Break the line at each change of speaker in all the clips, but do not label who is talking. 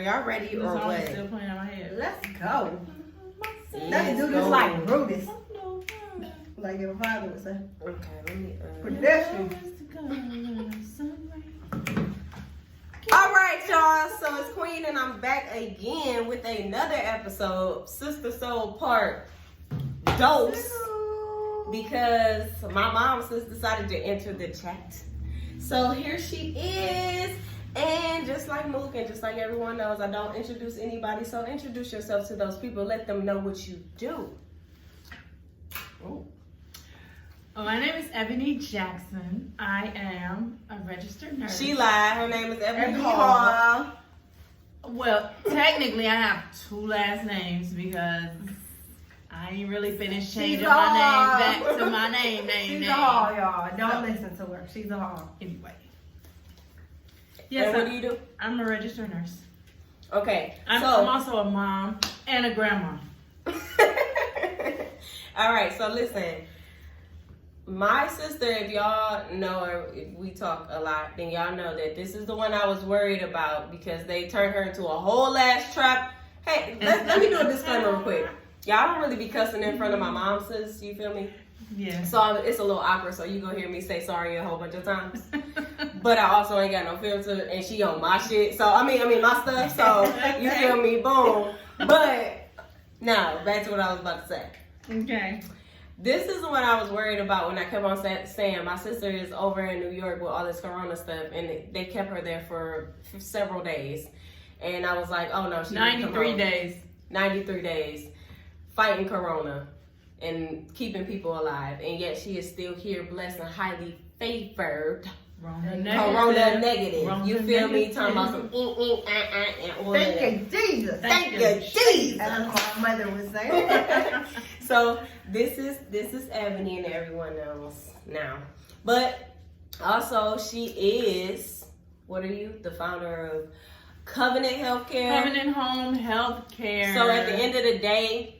Are y'all ready or what?
Still playing in my head.
Let's go. Let's do this like Brutus. Like your father would say.
Okay, let me.
Pedestrian.
All right, y'all. So it's Queen, and I'm back again with another episode, Sistersode Part Dose, because my mom sis decided to enter the chat. So here she is, and just like Mook, and just like everyone knows, I don't introduce anybody. So introduce yourself to those people. Let them know what you do.
Oh. My name is Ebony Jackson. I am a registered nurse.
She lied. Her name is Ebony Hall.
Well, technically, I have two last names because I ain't really finished changing my name back to my name.
She's a Hall, y'all. Don't listen to her. She's a Hall.
Anyway. Yes,
and what do you do?
I'm a registered nurse.
Okay.
I'm also a mom and a grandma.
All right. So listen. My sister, if y'all know her, if we talk a lot, then y'all know that this is the one I was worried about because they turned her into a whole ass trap. Hey, let me do a disclaimer real quick. Y'all don't really be cussing in front of my mom, sis. You feel me?
Yeah.
So it's a little awkward, so you gonna hear me say sorry a whole bunch of times. But I also ain't got no filter, and she on my shit. So, I mean my stuff, so you feel me? Boom. But, now, back to what I was about to say.
Okay.
This is the one I was worried about when I kept on saying my sister is over in New York with all this corona stuff, and they kept her there for several days. And I was like, oh no, she
93 days.
93 days fighting corona and keeping people alive. And yet she is still here, blessed and highly favored. Corona negative. You feel me? Talking about some and all that.
Thank you, Jesus.
Thank you, Jesus.
As my mother would say.
So this is Ebony and everyone else now. But also she is, what are you? The founder of Covenant Healthcare.
Covenant Home Healthcare.
So at the end of the day,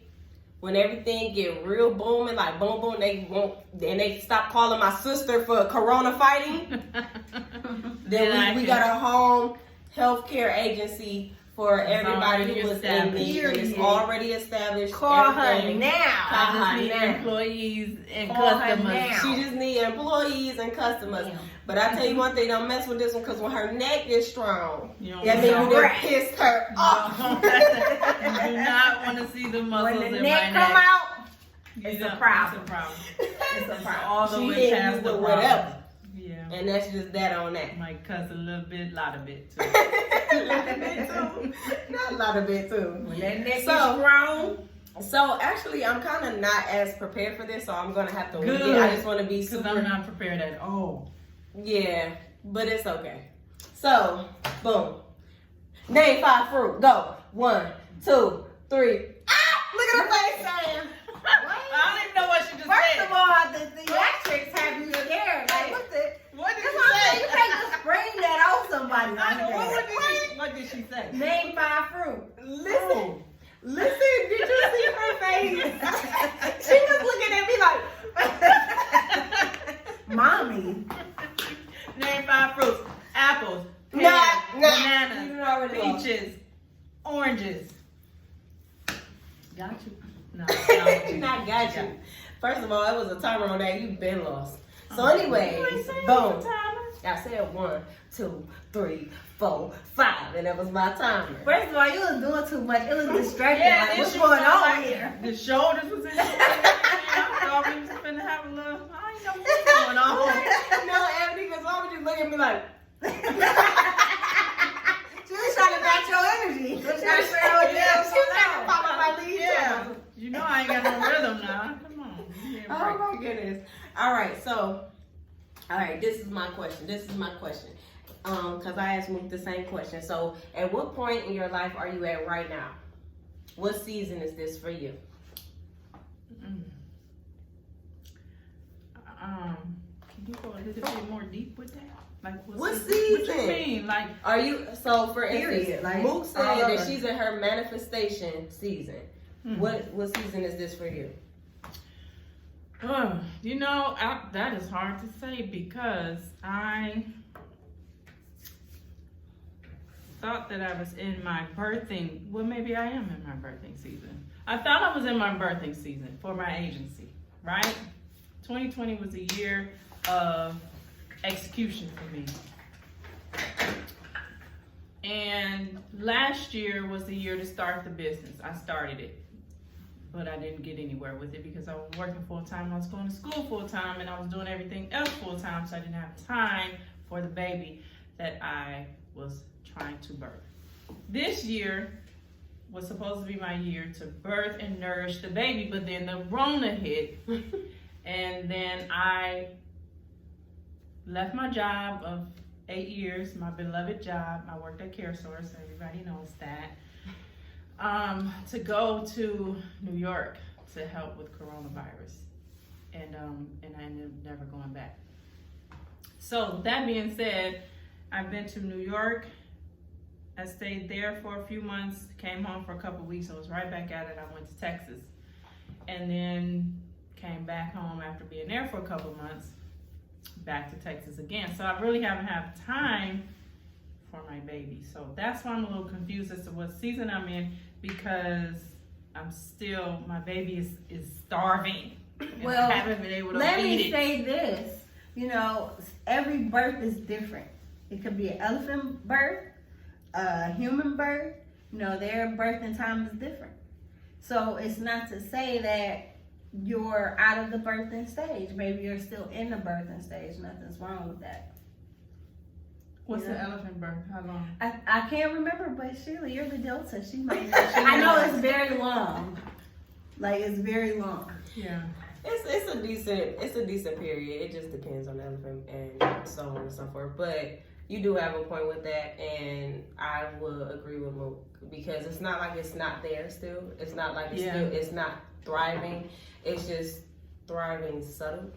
when everything get real booming, like boom boom, they stop calling my sister for corona fighting. Then we got a home healthcare agency for everybody who was in need. It's already established.
Call her now.
Call her now.
Employees and
Call her
customers.
now.
She just need employees and customers.
Damn.
But I tell you one thing, don't mess with this one, because when her neck is strong,
You
that means you done pissed her off.
You do not want to see the muscles
When the
in
neck
my
come
neck.
out, it's a problem.
It's a problem. All the
She
way
hit
past
you
the
with
problem.
whatever.
Yeah.
And that's just that on that.
Might cuss a little bit, lot of bit too.
Not a lot of it too.
When that neck is
So-
strong,
So actually, I'm kind of not as prepared for this, so I'm gonna have to wait.
Good.
I just want to be
Because
super.
I'm not prepared at all.
Yeah, but it's okay. So, boom. Name 5 fruit. Go. 1, 2, 3. Ah! Look at her face, Sam.
I don't even know what she just
first
said.
of all, the theatrics have you scared. Like, what the?
What did
That's
you
what I'm saying.
say?
You can't just spring that on somebody.
I know. What did she say?
Name 5 fruit.
Listen. Listen, did you see her face? She was looking at me like,
Mommy.
Name 5 fruits. Apples.
Nah,
pears,
You
bananas.
already lost.
Peaches. Oranges. Got you. No.
Not got you. First of all, it was a timer on that. You've been lost. So anyway, boom. I said 1, 2, 3, 4, 5, and that was my timer.
First of all, you was doing too much. It was distracting.
Yeah,
like, what's
she
going
was
on
like,
here?
The shoulders was in. I thought we was finna have a little. I ain't know what's going on.
No, Ebony, because why would you look at me like?
She was trying to match your energy. She was trying to figure out what the hell
She was trying to
going
pop
on.
up my leaves.
Yeah. You know I ain't got no rhythm now. Come on. Give me a
Oh
break.
my goodness. All right, so, this is my question. Because I asked Mook the same question. So, at what point in your life are you at right now? What season is this for you?
Can you go a little bit more deep with that? Like
What
What
season?
you mean? Like
Are you, so for instance,
Period, like,
Mook
all
said
over.
that she's in her manifestation season. What season is this for you?
you know, that is hard to say because thought that I was in my birthing. Well, maybe I am in my birthing season. I thought I was in my birthing season for my agency, right? 2020 was a year of execution for me. And last year was the year to start the business. I started it, but I didn't get anywhere with it because I was working full time. I was going to school full time, and I was doing everything else full time, so I didn't have time for the baby that I was trying to birth. This year was supposed to be my year to birth and nourish the baby, but then the Rona hit, and then I left my job of 8 years, my beloved job. I worked at CareSource, everybody knows that, to go to New York to help with coronavirus, and I ended up never going back. So that being said, I've been to New York. I stayed there for a few months, came home for a couple weeks. I was right back at it. I went to Texas, and then came back home after being there for a couple months, back to Texas again. So I really haven't had time for my baby. So that's why I'm a little confused as to what season I'm in, because my baby is starving.
Well,
I haven't been able to
let
feed
me
it.
say this. You know, every birth is different. It could be an elephant birth, a human birth. You know, their birthing time is different. So it's not to say that you're out of the birthing stage. Maybe you're still in the birthing stage. Nothing's wrong with that.
What's
Yeah.
the elephant birth? How long?
I can't remember, but Sheila, you're the Delta. She might know. I know it's very long. Like, it's very long.
Yeah.
It's a decent period. It just depends on the elephant and so on and so forth. But you do have a point with that, and I will agree with Mook, because it's not like it's not there still. It's not like it's not thriving. It's just thriving subtle.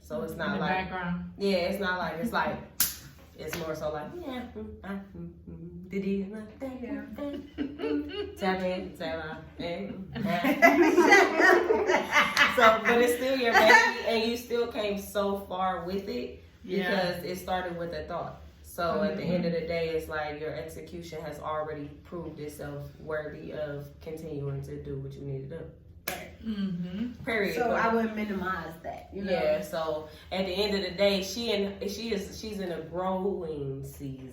So it's not
in the
like
background.
Yeah, it's not like it's like it's more so like did he tap in, tap out, so, but it's still your baby, and you still came so far with it because it started with a thought. So at the end of the day, it's like your execution has already proved itself worthy of continuing to do what you need to do. Period.
So I wouldn't minimize that. You know?
Yeah. So at the end of the day, she's in a growing season,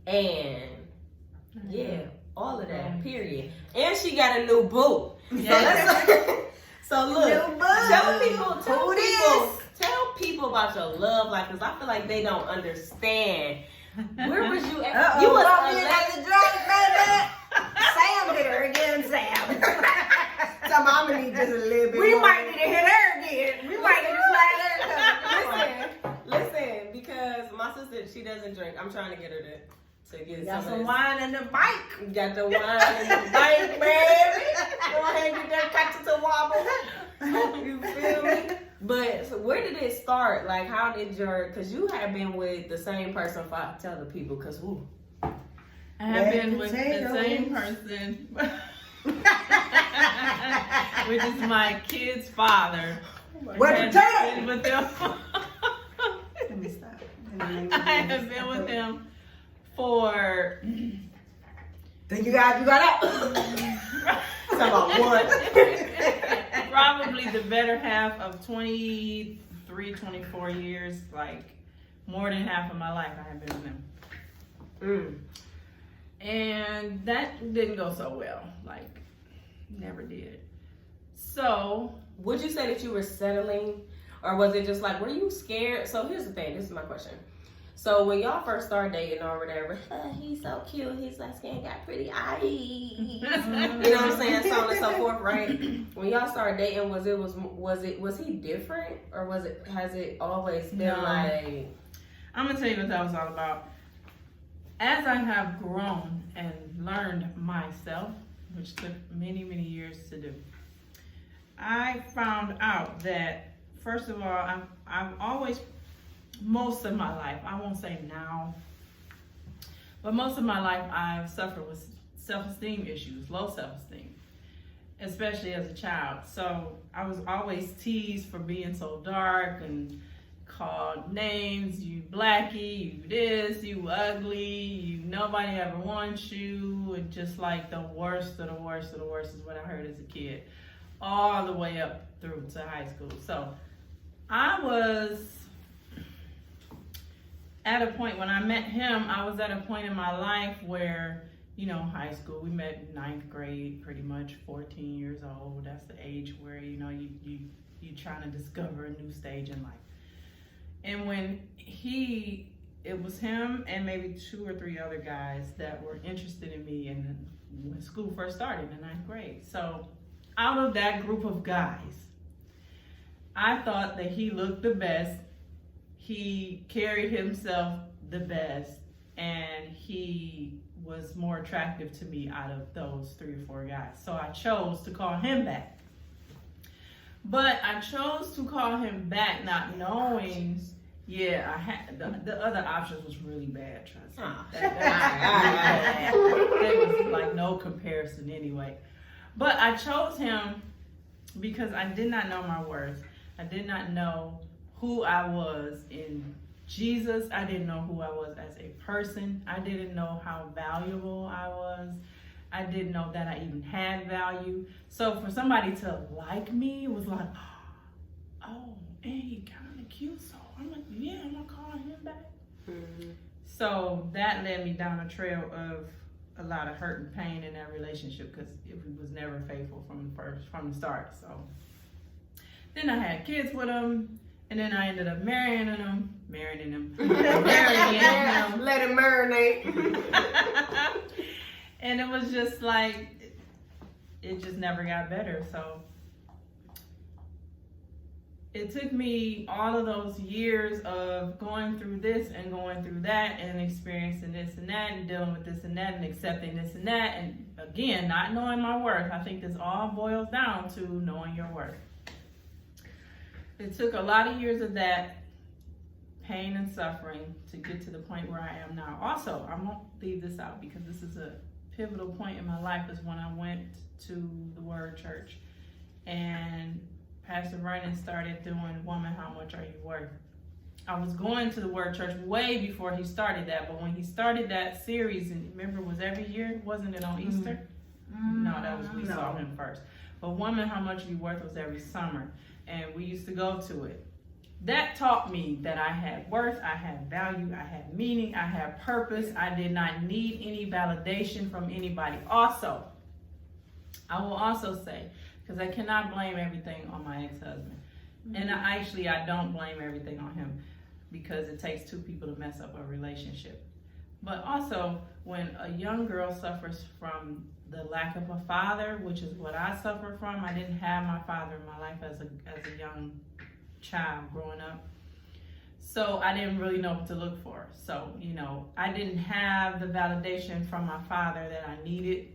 and all of that. Period. And she got a new boo. So look, tell people about your love life, because I feel like they don't understand. Where was you at? You was
at the drink, baby. Sam did her again, Sam. So I'm gonna need just a little bit. We might need to hit her again. We might need to slide her.
Listen, because my sister, she doesn't drink. I'm trying to get her to get
Got some
of
wine in the bike.
Got the wine in the bike, baby. Go ahead and get that catch it to wobble. You feel me? But so where did it start? Like, how did because you have been with the same person for, tell the people, because who?
I have been with the same person, which is my kid's father.
What the
been with them.
Let me stop.
I have been with him for.
Then you got that.
About what?
Probably the better half of 23, 24 years, like more than half of my life I have been with him. And that didn't go so well, like never did. So
would you say that you were settling, or was it just like, were you scared? So here's the thing, this is my question. So when y'all first started dating or whatever, he's so cute, his light skin got pretty eyes. You know what I'm saying? So on and so forth, right? When y'all started dating, was he different, or has it always been like?
I'm gonna tell you what that was all about. As I have grown and learned myself, which took many, many years to do, I found out that, first of all, I've always, most of my life, I won't say now, but most of my life I've suffered with self-esteem issues, low self-esteem, especially as a child. So I was always teased for being so dark and called names, you blackie, you this, you ugly, you nobody ever wants you, and just like the worst of the worst of the worst is what I heard as a kid, all the way up through to high school. So I was at a point when I met him, I was at a point in my life where, you know, high school, we met in 9th grade, pretty much 14 years old. That's the age where, you know, you trying to discover a new stage in life. And when it was him and maybe 2 or 3 other guys that were interested in me, and when school first started in 9th grade. So out of that group of guys, I thought that he looked the best, he carried himself the best, and he was more attractive to me out of those 3 or 4 guys. So I chose to call him back. But I chose to call him back not knowing, I had the other options was really bad, trust me. That was like no comparison anyway. But I chose him because I did not know my worth. I did not know who I was in Jesus. I didn't know who I was as a person. I didn't know how valuable I was. I didn't know that I even had value. So for somebody to like me, it was like, oh, and he kind of cute, so I'm like, yeah, I'm gonna call him back. Mm-hmm. So that led me down a trail of a lot of hurt and pain in that relationship because it was never faithful from the start. So then I had kids with him, and then I ended up marrying him.
Let it marinate.
And it was just like, it just never got better. So it took me all of those years of going through this and going through that and experiencing this and that and dealing with this and that and accepting this and that. And again, not knowing my worth. I think this all boils down to knowing your worth. It took a lot of years of that pain and suffering to get to the point where I am now. Also, I won't leave this out because this is a pivotal point in my life, is when I went to the Word Church and Pastor Vernon started doing Woman, How Much Are You Worth? I was going to the Word Church way before he started that, but when he started that series, and remember it was every year, wasn't it on Easter? No, that was, we saw him first. But Woman, How Much Are You Worth was every summer, and we used to go to it. That taught me that I had worth, I had value, I had meaning, I had purpose. I did not need any validation from anybody. Also, I will also say, because I cannot blame everything on my ex-husband. Mm-hmm. And I don't blame everything on him, because it takes 2 people to mess up a relationship. But also, when a young girl suffers from the lack of a father, which is what I suffer from, I didn't have my father in my life as a young child growing up. So I didn't really know what to look for. So, I didn't have the validation from my father that I needed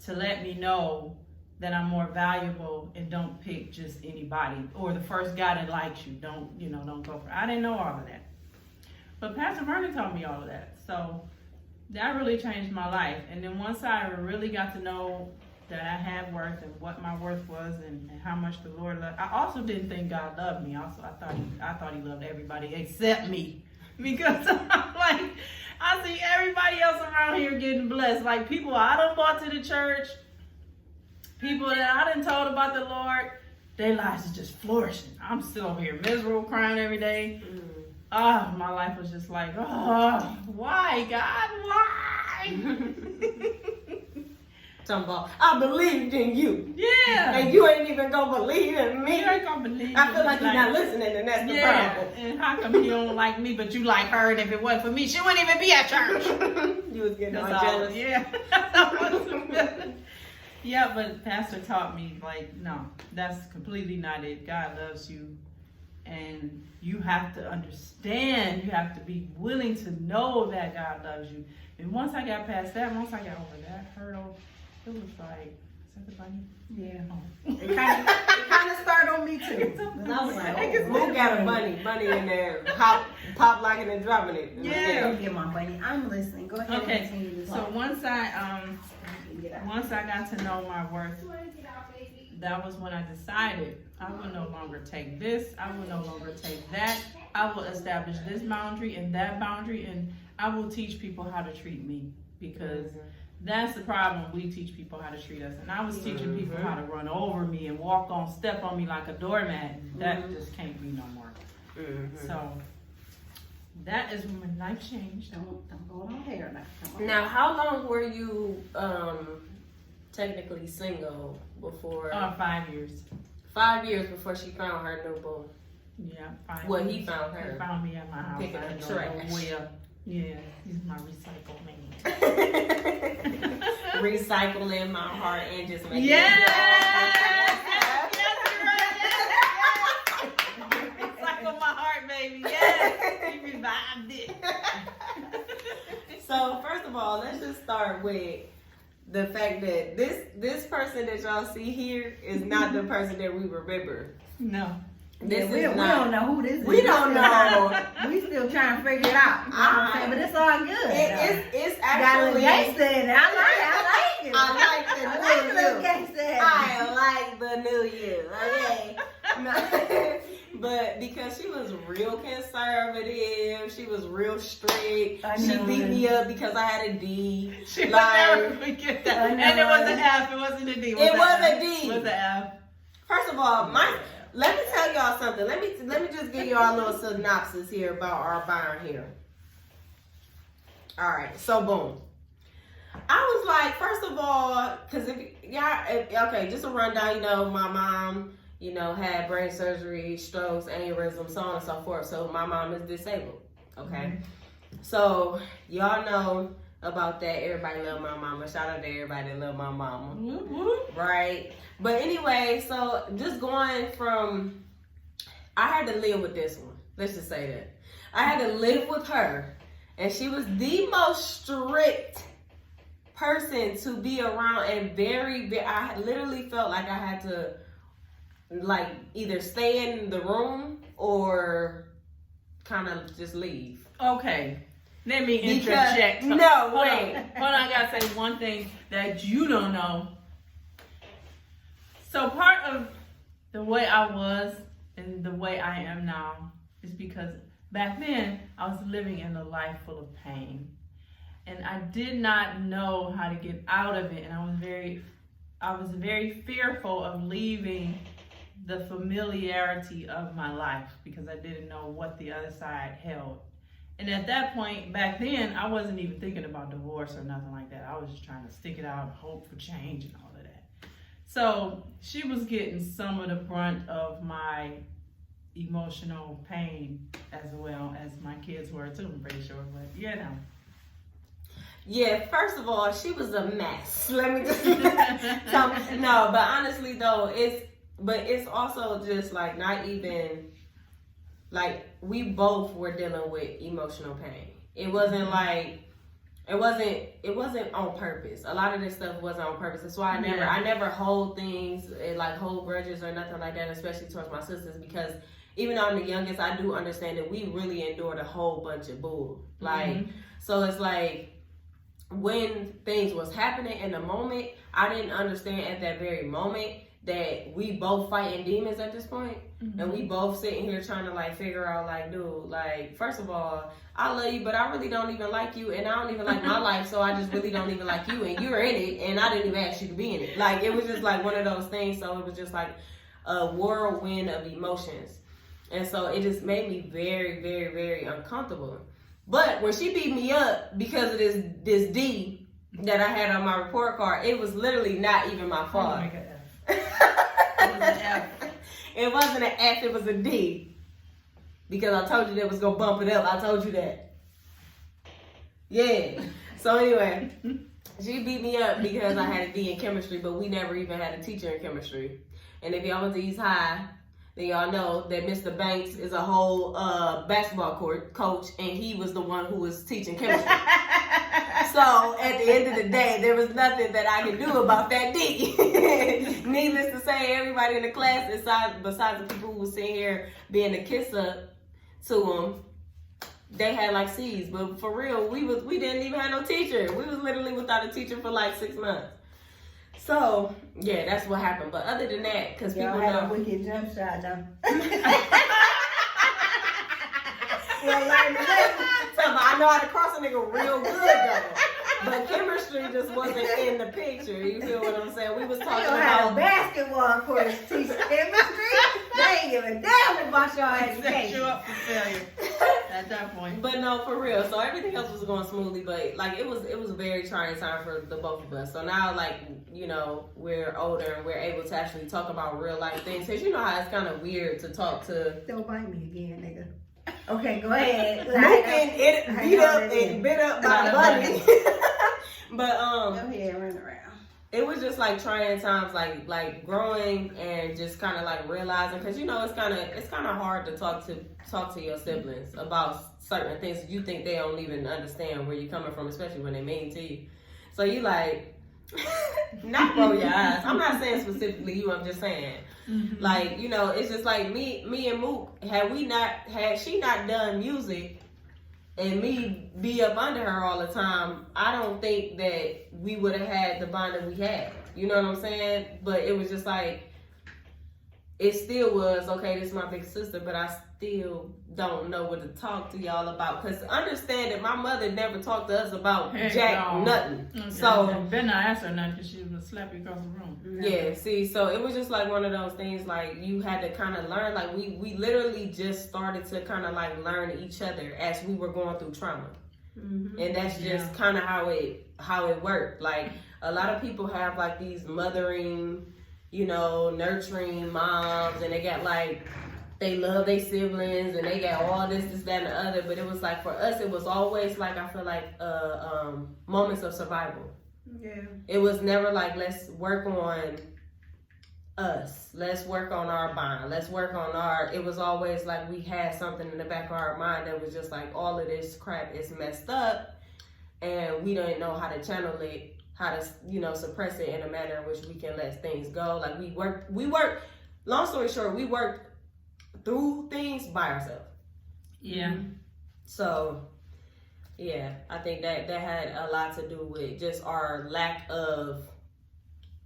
to let me know that I'm more valuable, and don't pick just anybody or the first guy that likes you. Don't go for it. I didn't know all of that. But Pastor Vernon taught me all of that. So that really changed my life. And then once I really got to know that I had worth and what my worth was and how much the Lord loved, I also didn't think God loved me. Also, I thought he loved everybody except me. Because I'm like, I see everybody else around here getting blessed. Like people I done brought to the church, people that I done told about the Lord, their lives is just flourishing. I'm still over here miserable, crying every day. My life was just like, why, God, why?
Talking about, I believed in you.
Yeah.
And you ain't even gonna believe in me.
You ain't gonna believe
I feel like you're not listening, and that's the problem.
And how come you don't like me, but you like her, and if it wasn't for me, she wouldn't even be at church.
You was getting all jealous.
Yeah. Yeah, but Pastor taught me, like, no, that's completely not it. God loves you, and you have to understand, you have to be willing to know that God loves you. And once I got past that, once I got over that hurdle, it was like, is that the bunny?
Yeah.
Oh.
It kind of started on me too. And I was like,
Mook got a bunny in there, pop locking and dropping it.
Yeah. Don't get my bunny. I'm listening. Go ahead and continue to talk.
So once I got to know my worth, that was when I decided I will no longer take this. I will no longer take that. I will establish this boundary and that boundary, and I will teach people how to treat me, because that's the problem. We teach people how to treat us, and I was teaching people how to run over me and step on me like a doormat. That just can't be no more. So that is when my life changed.
Don't go on hair now.
Now, how long were you technically single before?
5 years.
5 years before she found her new boo.
Yeah, 5
Well,
years.
he found her.
He found me at my house.
Picking
I
up
don't know
trash.
where. Yeah, he's my recycle man.
Recycling my heart and just making
Recycle my heart, baby. Yes, he revived it.
So first of all, let's just start with the fact that this person that y'all see here is not the person that we remember.
No.
This
we
is
don't
not.
know who this is.
We don't know.
We still trying to figure it out. You know what I'm saying? But it's all good.
It's
Got a
actually.
little gangsta in it. I like it.
I like the
little
new you.
gangsta in it.
I like the new you. Okay. But because she was real conservative, she was real strict. She beat me up because I had a D.
She would never forget that. And it was an F. It wasn't a D.
It was a D.
It was an F.
First of all, let me tell y'all something. Let me just give y'all a little synopsis here about our bond here. All right, so boom. I was like, first of all, because okay, just a rundown. You know, my mom, had brain surgery, strokes, aneurysm, so on and so forth. So my mom is disabled. Okay, so y'all know about that. Everybody love my mama. Shout out to everybody that love my mama. Right? But anyway, so just going from, I had to live with this one. Let's just say that. I had to live with her. And she was the most strict person to be around, and I literally felt like I had to either stay in the room or kind of just leave.
Okay. Let me interject.
Wait.
Hold on, I gotta say one thing that you don't know. So part of the way I was and the way I am now is because back then I was living in a life full of pain. And I did not know how to get out of it. And I was very fearful of leaving the familiarity of my life because I didn't know what the other side held. And at that point, back then, I wasn't even thinking about divorce or nothing like that. I was just trying to stick it out and hope for change and all of that. So she was getting some of the brunt of my emotional pain as well as my kids were too, I'm pretty sure. But
Yeah, first of all, she was a mess. Let me just no, but honestly though, it's also just not even we both were dealing with emotional pain. It wasn't it wasn't on purpose. A lot of this stuff wasn't on purpose. That's why I never hold things hold grudges or nothing like that, especially towards my sisters, because even though I'm the youngest, I do understand that we really endured a whole bunch of bull. So it's when things was happening in the moment, I didn't understand at that very moment that we both fighting demons at this point. And we both sitting here trying to figure out dude, first of all, I love you, but I really don't even like you, and I don't even like my life, so I just really don't even like you, and you're in it, and I didn't even ask you to be in it. It was just one of those things. So it was just a whirlwind of emotions, and so it just made me very, very, very uncomfortable. But when she beat me up because of this D that I had on my report card, it was literally not even my fault. It wasn't an F, it was a D. Because I told you that was gonna bump it up. I told you that. Yeah. So anyway, she beat me up because I had a D in chemistry, but we never even had a teacher in chemistry. And if y'all went to East High, then y'all know that Mr. Banks is a whole basketball coach, and he was the one who was teaching chemistry. So at the end of the day, there was nothing that I could do about that D. Needless to say, everybody in the class, besides the people who was sitting here being a kiss up to them, they had C's. But for real, we didn't even have no teacher. We was literally without a teacher for 6 months. So yeah, that's what happened. But other than that, because people
Y'all had
know.
a wicked jump shot, though. Well, learn the lesson.
I know how to cross a nigga real good though. But chemistry just wasn't in the picture. You feel what I'm saying? We was
They
talking
don't have a
about
basketball court teach chemistry. They ain't give a damn about your
Set you
education.
up for failure at that point.
But no, for real. So everything else was going smoothly, but like it was a very trying time for the both of us. So now, like, you know, we're older and we're able to actually talk about real life things. Cause you know how it's kind of weird to talk to.
Don't bite me again, nigga. Okay, go ahead.
Mook and beat up and bit up by the bunny. But
Go ahead, run around.
it was just like trying times, like growing and just kind of like realizing, because you know it's kind of hard to talk to your siblings about certain things you think they don't even understand where you're coming from, especially when they mean to you. So you like not roll your eyes. I'm not saying specifically you. I'm just saying like, you know, it's just like me and Mook, had she not done music and me be up under her all the time, I don't think that we would have had the bond that we had. You know what I'm saying? But it was just like, it still was, okay, this is my big sister, but I still don't know what to talk to y'all about. Because understand that my mother never talked to us about nothing.
Okay.
So,
better not ask her nothing because she was slap you across the room.
yeah, see, so it was just like one of those things, like you had to kind of learn, like we literally just started to kind of like learn each other as we were going through trauma. And that's just kind of how it worked. Like a lot of people have like these mothering, you know, nurturing moms, and they got like, they love their siblings and they got all this, that, and the other. But it was like, for us, it was always like, I feel like moments of survival.
Yeah.
It was never like, let's work on us. Let's work on our bond. Let's work on it was always like we had something in the back of our mind that was just like, all of this crap is messed up and we don't know how to channel it, how to, you know, suppress it in a manner in which we can let things go. Like we worked, long story short, we worked through things by ourselves.
Yeah.
So yeah, I think that had a lot to do with just our lack of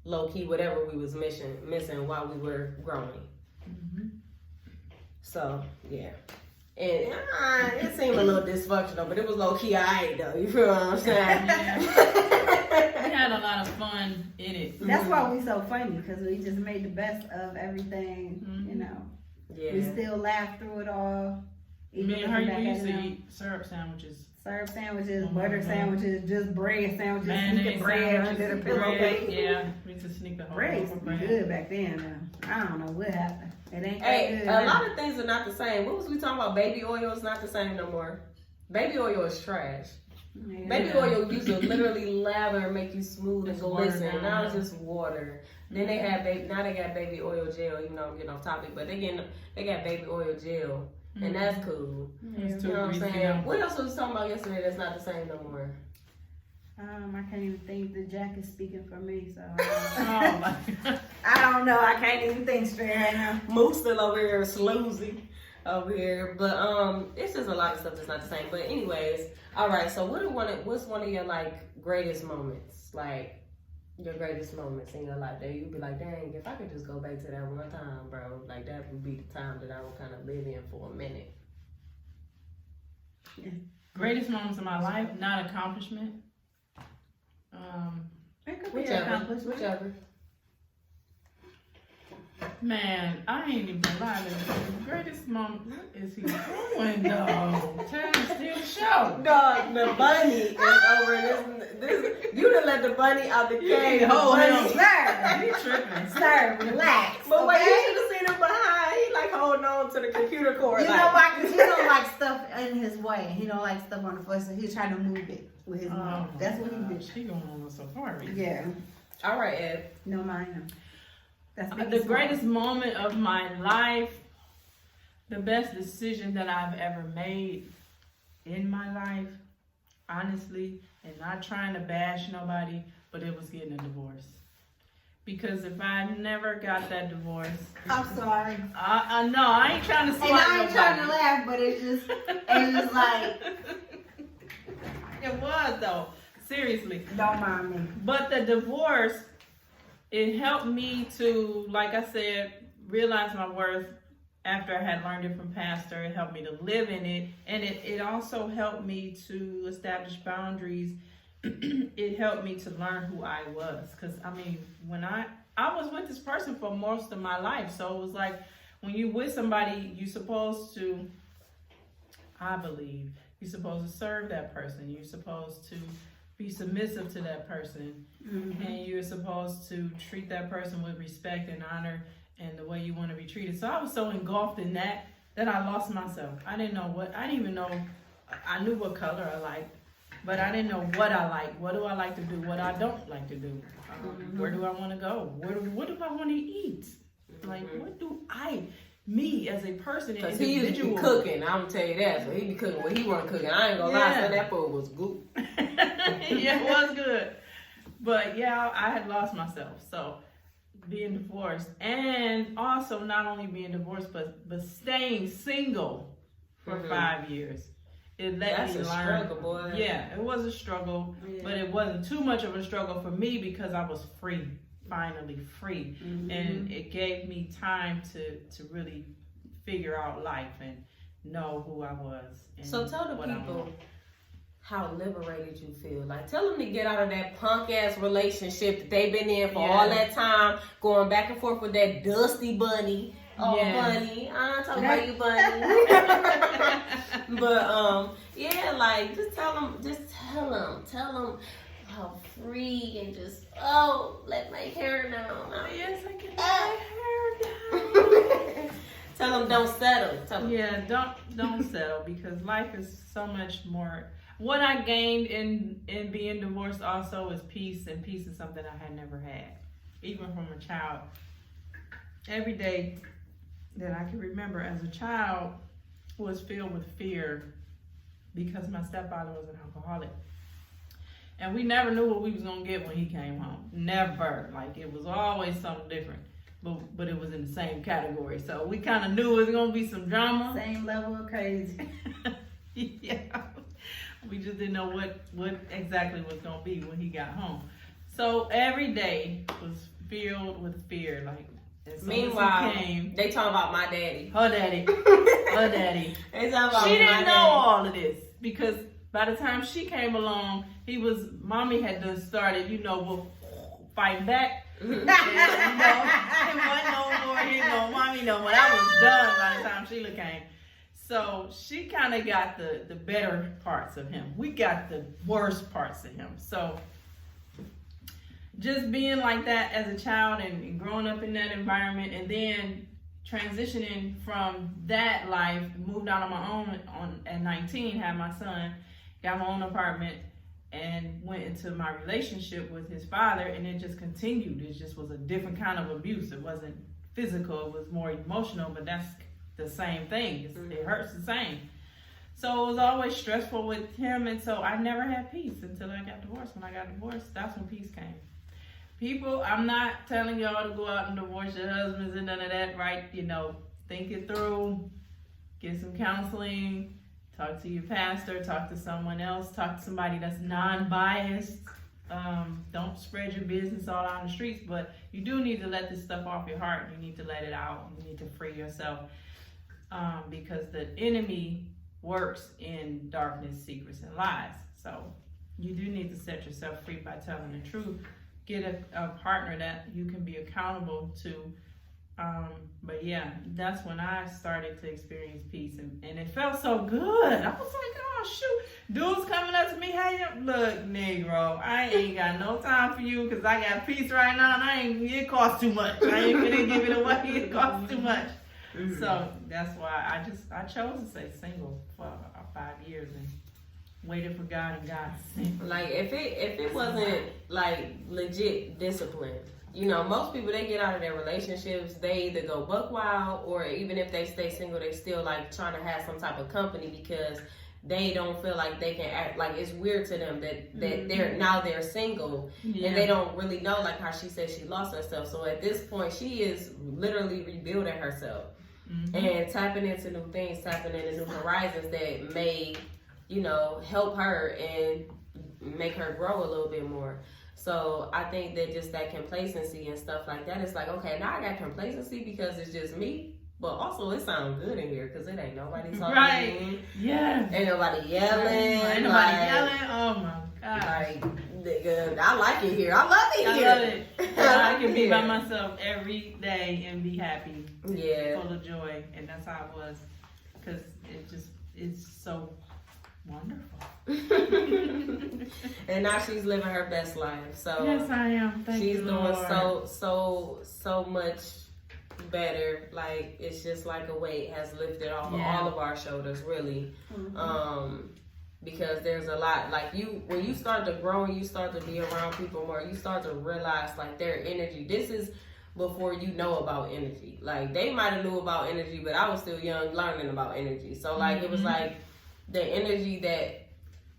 low-key whatever we was missing while we were growing. So yeah, and it seemed a little dysfunctional, but it was low-key alright though. You feel what I'm saying?
We had a lot of fun in it.
That's why we so funny, because we just made the best of everything, you know.
Yeah.
We still laugh through it all.
Me and her used to eat syrup sandwiches.
Syrup sandwiches, butter sandwiches, just bread sandwiches,
Mayonnaise
sneaking bread under the pillowcase.
Yeah, we used to sneak the whole
Bread
loaf
was
of bread.
good back then. I don't know what happened. It ain't that
Hey,
good.
a lot of things are not the same. What was we talking about? Baby oil is not the same no more. Baby oil is trash.
Yeah.
Baby oil used to literally lather and make you smooth and
It's watered
glisten.
down.
Now it's just water. Then they have they got baby oil gel. You know, I'm getting off topic, but they got baby oil gel, and that's cool.
It's too
You know what I'm
greasy
saying?
now.
What else was we talking about yesterday that's not the same no more?
I can't even think. The Jack is speaking for me, so
Oh my God.
I don't know. I can't even think straight right now.
Mook's still over here, sloozy over here, but it's just a lot of stuff that's not the same. But anyways, all right. So what's one of your like greatest moments, like your greatest moments in your life that you'd be like, dang, if I could just go back to that one time, bro, like that would be the time that I would kind of live in for a minute.
Greatest moments of my life, not accomplishment.
It could be an accomplishment.
Whichever.
Man, I ain't even lying. The greatest moment. What is he doing though? Time to steal the show.
Dog, the bunny is over this. You done let the bunny out the cage.
need to hold him.
Sir,
He tripping.
sir, relax.
But wait,
okay?
you should have seen him behind. He like holding on to the computer cord.
You
like,
know why? Because he don't like stuff in his way. He don't like stuff on the floor, so he's trying to move it with his mouth. That's what he did.
She going on a safari.
Yeah.
all right, Ed.
No mind. That's
The greatest moment of my life, the best decision that I've ever made in my life, honestly, and not trying to bash nobody, but it was getting a divorce. Because if I never got that divorce,
I'm sorry.
I know I ain't trying to
And
slight
I ain't
nobody.
trying to laugh, but it's just like,
It was though, seriously.
don't mind me.
But the divorce it helped me to, like I said, realize my worth after I had learned it from Pastor. It helped me to live in it. And it also helped me to establish boundaries. It helped me to learn who I was. Because, I mean, when I was with this person for most of my life. So it was like, when you with somebody, you're supposed to, I believe, you're supposed to serve that person. You're supposed to be submissive to that person. And you're supposed to treat that person with respect and honor and the way you want to be treated. So I was so engulfed in that I lost myself. I didn't even know, I knew what color I liked, but I didn't know what I like. What do I like to do? What I don't like to do? Where do I want to go? What do I want to eat? Like, what do me as a person,
because he used to be cooking, I'm gonna tell you that. So he be cooking what he wasn't cooking. I ain't gonna lie, so that food was good.
Yeah, it was good. But yeah, I had lost myself. So being divorced, and also not only being divorced, but staying single for 5 years. It let me learn. That's a struggle, boy. Yeah, it was a struggle, but it wasn't too much of a struggle for me because I was free. Finally free. And it gave me time to really figure out life and know who I was. And
so tell the people how liberated you feel. Like, tell them to get out of that punk ass relationship that they've been in for all that time, going back and forth with that dusty bunny. Oh, Bunny. I'm talking about you, Bunny. But yeah, like, just tell them how free and just, let my hair down.
Yes, I can let my hair down.
Tell them don't settle.
Yeah, don't settle, because life is so much more. What I gained in being divorced also is peace, and peace is something I had never had, even from a child. Every day that I can remember as a child was filled with fear because my stepfather was an alcoholic. And we never knew what we was gonna get when he came home. Never. Like, it was always something different. But it was in the same category. So we kind of knew it was gonna be some drama.
Same level of crazy.
Yeah. We just didn't know what exactly was gonna be when he got home. So every day was filled with fear. Like,
meanwhile, they talk about my daddy.
Her daddy.
They talk about
she
my
didn't know
daddy.
all of this, because by the time she came along, mommy had just started, fighting back. And, it wasn't no more, mommy no more. I was done by the time Sheila came. So she kind of got the better parts of him. We got the worst parts of him. So just being like that as a child and growing up in that environment, and then transitioning from that life, moved out on my own at 19, had my son, got my own apartment, and went into my relationship with his father, and it just continued. It just was a different kind of abuse. It wasn't physical, it was more emotional, but that's the same thing. It hurts the same. So it was always stressful with him, and so I never had peace until I got divorced. When I got divorced, that's when peace came. People, I'm not telling y'all to go out and divorce your husbands and none of that, right? Think it through, get some counseling, talk to your pastor, talk to someone else, talk to somebody that's non-biased. Don't spread your business all out on the streets, but you do need to let this stuff off your heart. You need to let it out. You need to free yourself, because the enemy works in darkness, secrets, and lies. So you do need to set yourself free by telling the truth. Get a partner that you can be accountable to. But yeah, that's when I started to experience peace, and it felt so good. I was like, oh shoot, dudes coming up to me, hey, look, Negro, I ain't got no time for you because I got peace right now, and it costs too much. I ain't gonna give it away. It costs too much. So that's why I chose to stay single for 5 years and waited for God, and God sent.
Like, if it wasn't like legit discipline, most people, they get out of their relationships, they either go buck wild, or even if they stay single, they still like trying to have some type of company because they don't feel like they can act. Like, it's weird to them that they're single, and they don't really know, like how she said she lost herself. So at this point, she is literally rebuilding herself and tapping into new things, tapping into new horizons that may help her and make her grow a little bit more. So I think that just that complacency and stuff like that, it's like, okay, now I got complacency because it's just me. But also, it sounds good in here because it ain't nobody talking
Right.
to me.
Yeah.
Ain't nobody yelling.
Ain't nobody yelling. Oh my God.
Like, nigga, I like it here. I love it
I
here.
love it. I can be by
Yeah.
myself every day and be happy.
Yeah.
Full of joy. And that's how it was. Because it's so wonderful.
And now she's living her best life. So
Yes, I am. Thank
she's
you,
doing
Lord.
so much better. Like, it's just like a weight has lifted off of
Yeah.
all of our shoulders, really.
Mhm.
Because there's a lot, like, when you start to grow and you start to be around people more, you start to realize, like, their energy. This is before you know about energy. Like, they might have knew about energy, but I was still young learning about energy. So, like, it was like the energy that,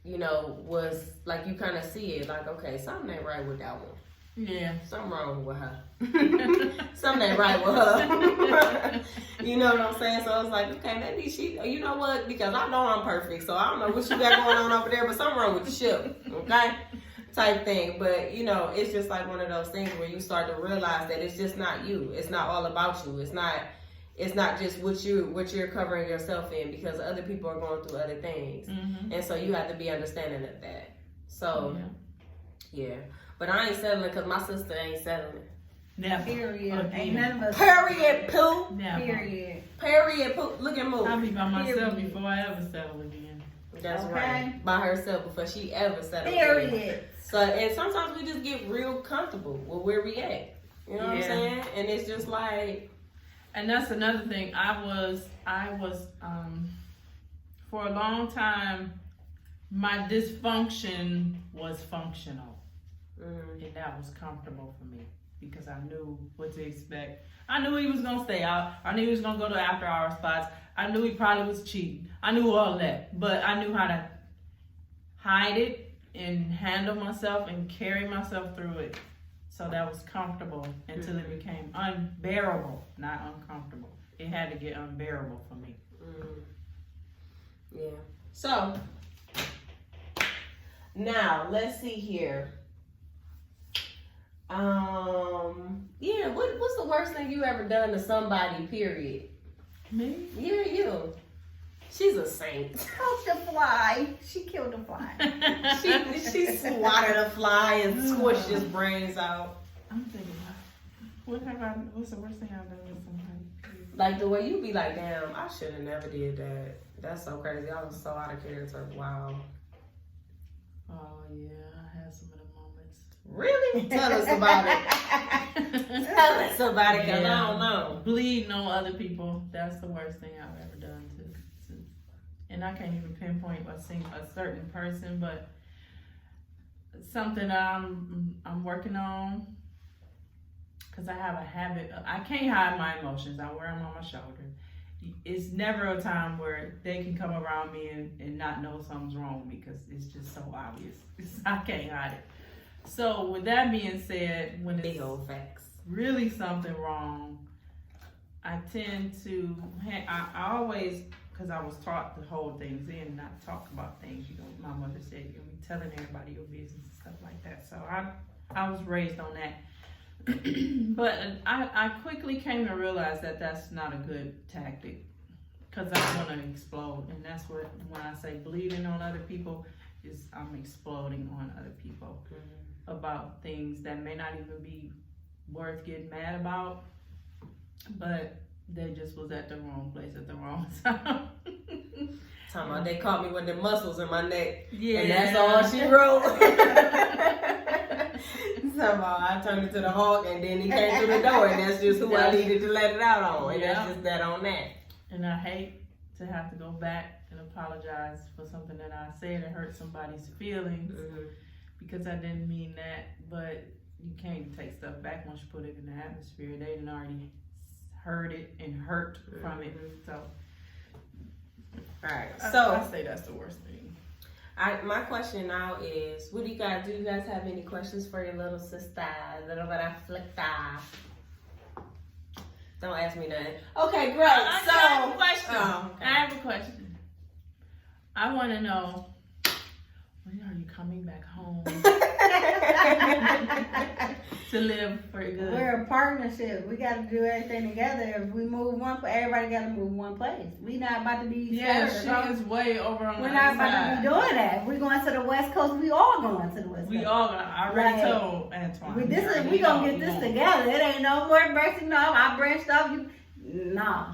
you know, was like, you kind of see it, like, okay, something ain't right with that one.
Yeah.
Something wrong with her. Something ain't right with her. You know what I'm saying? So I was like, okay, maybe she, you know what? Because I know I'm perfect, so I don't know what you got going on over there, but something wrong with the ship, okay? Type thing. But, you know, it's just like one of those things where you start to realize that it's just not you. It's not all about you. It's not just what you're covering yourself in, because other people are going through other things.
Mm-hmm.
And so you have to be understanding of that. So, yeah. But I ain't settling because my sister ain't settling.
Never.
Period. Ain't none of us.
Period, poo.
Never.
Period.
Period, poo. Look at Mook.
I'll be by myself
Period.
before I ever settle again.
That's
Okay.
right. By herself before she ever settled.
Period.
So, and sometimes we just get real comfortable with where we at. You know what I'm
Yeah.
saying? And it's just like,
And that's another thing. I was for a long time, my dysfunction was functional. And that was comfortable for me because I knew what to expect. I knew he was gonna stay out. I knew he was gonna go to after hour spots. I knew he probably was cheating. I knew all that, but I knew how to hide it and handle myself and carry myself through it. So that was comfortable until it became unbearable, not uncomfortable. It had to get unbearable for me.
yeah. So, now, let's see here. Yeah, what's the worst thing you ever done to somebody, period?
Me?
Yeah, you. She's a saint.
Killed the fly. She killed the fly.
She swatted a fly and squished his brains out.
I'm thinking, what's the worst thing I've done with somebody?
Like the way you be like, damn, I should have never did that. That's so crazy. I was so out of character. Wow.
Oh, yeah, I had some of the moments.
Really? Tell us about it. Tell us about it, because I don't know.
Bleeding on other people, that's the worst thing I've ever done to and I can't even pinpoint a certain person, but something I'm working on, because I have a habit I can't hide my emotions. I wear them on my shoulder. It's never a time where they can come around me and not know something's wrong, because it's just so obvious. I can't hide it. So with that being said, when
Big
it's
old facts.
really something wrong, I tend to, I always, because I was taught to hold things in, not talk about things. You know, my mother said, you'll be telling everybody your business and stuff like that. So I was raised on that. But I quickly came to realize that that's not a good tactic, because I want to explode. And that's what, when I say bleeding on other people, is I'm exploding on other people about things that may not even be worth getting mad about, but they just was at the wrong place at the wrong time.
Talking about they caught me with the muscles in my neck.
Yeah.
And that's all she wrote. Somehow I turned it to the hawk, and then he came through the door, and that's just who I needed to let it out on. And that's just that on that.
And I hate to have to go back and apologize for something that I said and hurt somebody's feelings, because I didn't mean that. But you can't take stuff back once you put it in the atmosphere. They didn't already heard it and hurt from it. So,
Alright,
I
so
say that's the worst thing.
my question now is, what do you guys do? You guys have any questions for your little sister? Little bit of flicker. Don't ask me nothing. Okay, great.
I have a question.
Oh, okay.
I have a question. I want to know, when are you coming back home? to live for good.
We're a partnership. We got to do everything together. If we move everybody got to move one place. We not about to be
she is way over on
We're
the
not
other
about
side.
to be doing that. We're going to the West Coast. We all going to the West Coast.
We all gonna. I already
Right.
told Antoine.
We gonna get this together. It ain't no more branching off. I branched off. No.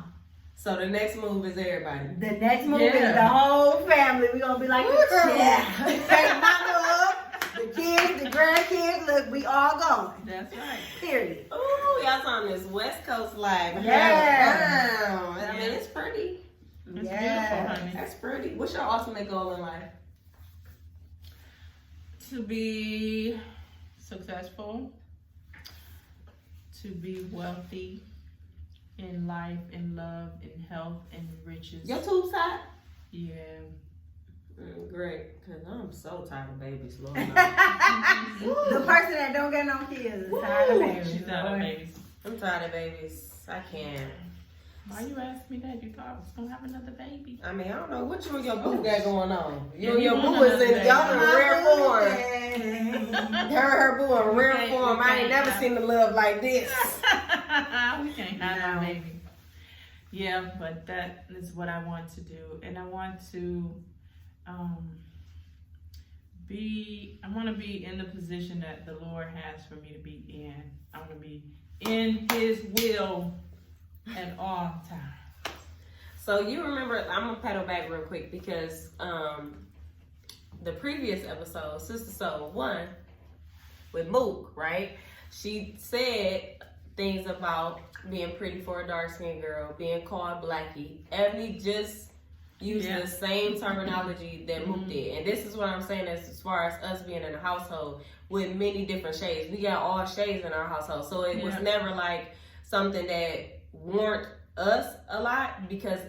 So the next move is everybody.
The next move is the whole family. We gonna be like, take mama up, the kids, the grandkids. Look, we all going.
That's right.
Period.
Ooh, y'all on this West Coast life.
Yeah.
Wow. I mean, it's pretty.
It's beautiful, honey.
That's pretty. What's your ultimate goal in life?
To be successful, to be wealthy in life, in love, in health, in riches.
Your tube side?
Yeah.
Great, because I'm so tired of babies, Lord.
The person that don't get no kids is tired of babies.
She's tired of babies.
I'm tired of babies. I can't.
Why you asked me that? You thought I was gonna have another baby?
I mean, I don't know what you and your boo got going on. You
Yeah,
and your
you
boo
want
is in
another
y'all in
baby.
rare form. Her boo in rare
can't-
form.
we
I ain't
can't
never
have-
seen the love like this.
We can't have no baby. Yeah, but that is what I want to do, and I want to I want to be in the position that the Lord has for me to be in. I want to be in His will at all times.
So you remember, I'm gonna pedal back real quick because the previous episode, Sistersode 1 with Mook, right? She said things about being pretty for a dark skinned girl, being called Blackie. Ebony just used the same terminology that Mook did. And this is what I'm saying as far as us being in a household with many different shades. We got all shades in our household. So it was never like something that warned us a lot because,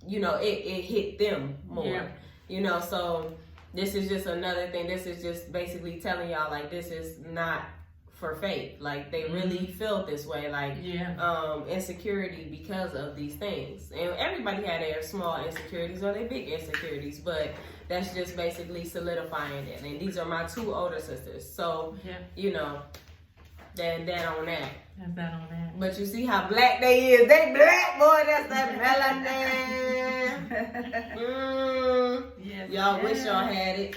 you know, it hit them more.
Yeah.
You know, so this is just another thing. This is just basically telling y'all, like, this is not for fake. Like, they really feel this way. Like, insecurity because of these things. And everybody had their small insecurities or their big insecurities, but that's just basically solidifying it. And these are my two older sisters. So, you know, then on that.
That's that on that.
But you see how black they is. They black, boy. That's that melanin.
Yes.
Y'all wish y'all had it.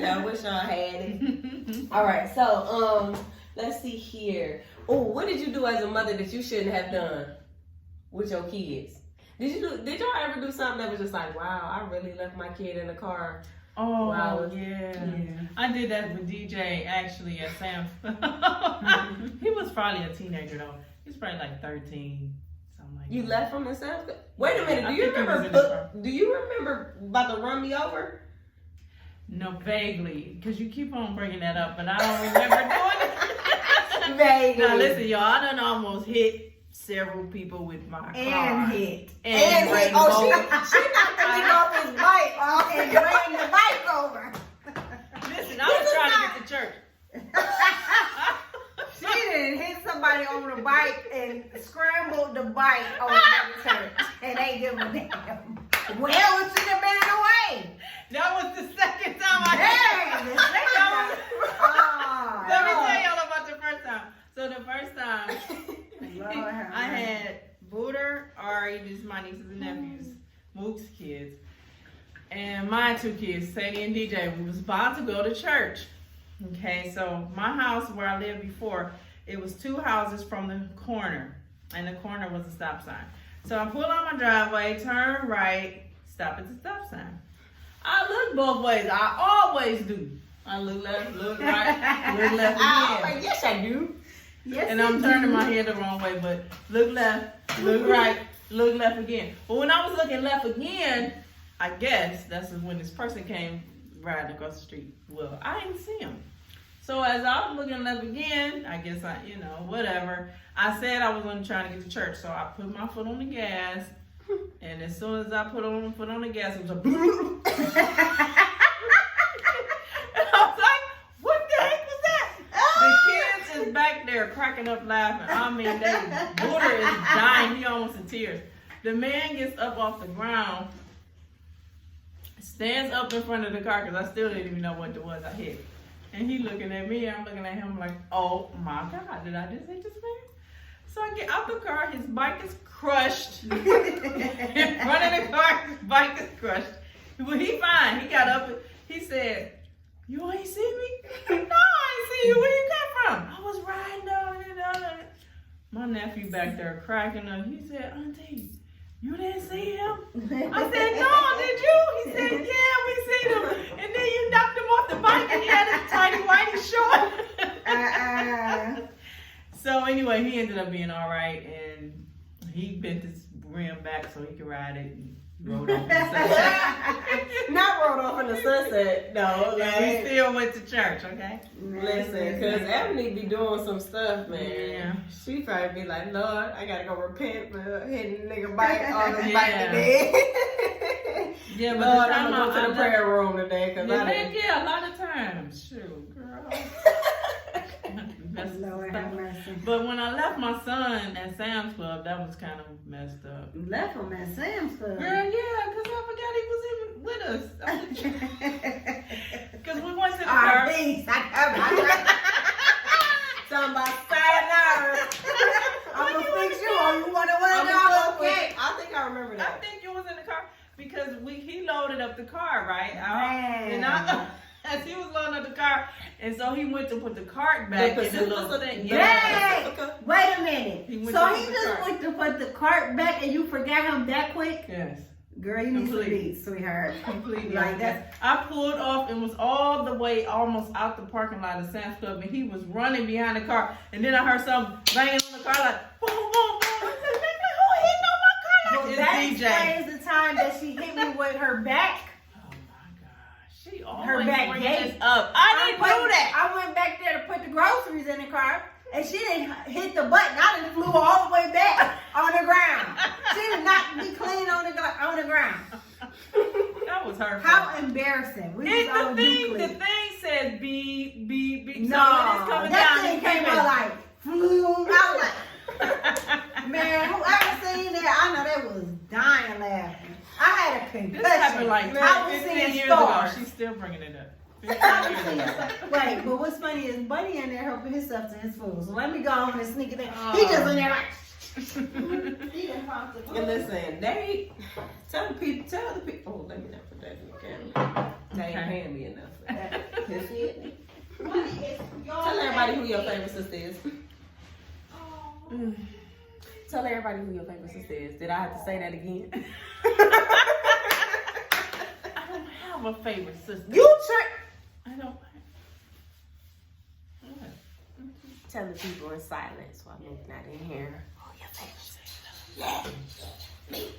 Y'all wish y'all had it. All right, so let's see here. Oh, what did you do as a mother that you shouldn't have done with your kids? Did y'all ever do something that was just like, wow, I really left my kid in the car?
Oh,
Wow.
yeah. I did that with DJ actually at Sam's. He was probably a teenager though. He's probably like 13, something like
You
that.
left from the South? Wait a minute.
I
Do you
think it was in the
remember?
car.
Do you remember about to run me over?
No, vaguely, because you keep on bringing that up, but I don't remember doing it.
Vaguely.
Now listen, y'all, I done almost hit several people with my car.
And hit.
And
ran
he,
them
she
over.
knocked the nigga off his bike and ran the bike over.
Listen, I was trying to get to church.
She didn't hit somebody on the bike and scrambled the bike over the church. And they give a damn. Well, it should have been in the way.
That was the second time I
Dang, the second time.
Let me tell y'all about the first time. So the first time,
Lord have
I had Booter, Ari, this is my nieces and nephews, Mook's kids, and my two kids, Sadie and DJ. We was about to go to church. Okay, so my house where I lived before, it was 2 houses from the corner, and the corner was a stop sign. So I pull on my driveway, turn right, stop at the stop sign. I look both ways. I always do. I look left, look right, look left again.
Yes, I do.
Yes,
And I'm turning my head the wrong way, but look left, look right, look left again. But when I was looking left again, I guess that's when this person came riding across the street. Well, I didn't see him. So as I was looking left again, I guess whatever. I said I was going to try to get to church, so I put my foot on the gas. And as soon as I put on the gas, it was a and I was like, what the heck was that? The kids is back there cracking up laughing. I mean, Booter is dying. He almost in tears. The man gets up off the ground, stands up in front of the car, because I still didn't even know what it was I hit. And he looking at me, I'm looking at him like, oh my God, did I just hit this man? So I get out the car, his bike is crushed. In front of the car, his bike is crushed. Well, he fine. He got up, he said, you ain't see me? No, I ain't see you. Where you come from? I was riding down and my nephew back there cracking up. He said, Auntie, you didn't see him? I said, no, did you? He said, yeah, we seen him. And then you knocked him off the bike and he had his tiny whitey short. So anyway, he ended up being all right, and he bent his rim back so he could ride it and rode off in the sunset.
Not rode off in the sunset, no.
Yeah, we still went to church, okay?
Listen, because Ebony be doing some stuff, man.
Yeah.
She probably be like, Lord, I gotta go repent for hitting nigga bike on this
Yeah.
bike today.
Yeah, but
Lord,
the
I'm
time
gonna go to the prayer room today, because I didn't.
Yeah, a lot of times. Shoot, girl.
Lord have mercy.
But when I left my son at Sam's Club, that was kind of messed up.
You left him at Sam's Club.
Girl, yeah, because I forgot he was even with us. Because we went to the car.
Talking about sayonara. I'm gonna fix you, or you wanna go? Okay. I think I remember
I
that.
think you was in the car because he loaded up the car, right?
Man.
As he was loading up the car, and so he went to put the cart back in the little thing.
Hey, wait a minute.
He went
So
to
he
put the
just
cart.
went to put the cart back and you forgot him that quick?
Yes.
Girl, you need to
Completely.
be, sweetheart.
Completely.
Like that.
I pulled off and was all the way almost out the parking lot of Sam's Club, and he was running behind the car. And then I heard something banging on the car like boom, boom, boom. I said, "Nigga, who hitting on my car?"
Well,
It's
that
DJ.
explains the time that she hit me with her back.
Oh my gosh, she always
Her back
bringing
gate.
this up. I didn't do that.
I went back there to put the groceries in the car, and she didn't hit the button. I done flew all the way back on the ground. She did not be clean on the ground.
That was her.
How embarrassing. We was on
The
Euclid.
thing said beep, beep, beep.
No,
So when it's coming
that
down,
thing
it
came
came
out like, flew. I was like, man, whoever seen that, I know they was dying laughing. I had a concussion.
This happened like
I was
15
seeing
years
stars.
ago. She's still bringing it up. 15
I was
years
seeing
ago.
stars. Wait, but what's funny is Buddy in there helping himself to his food. So let me go on and sneak it in.
Oh.
He just in there like, he done popped the
And listen, tell the people. Oh, let me not put that in the camera. They ain't
Okay.
paying me enough for that. Can she hit me?
Buddy is your
Tell everybody who your
favorite.
favorite sister is. Tell everybody who your favorite sister is. Did I have to say that again?
I don't have a favorite sister.
You trick.
I don't. What?
Tell the people in silence while Mook not in here. Oh, your favorite sister. Yeah. Me.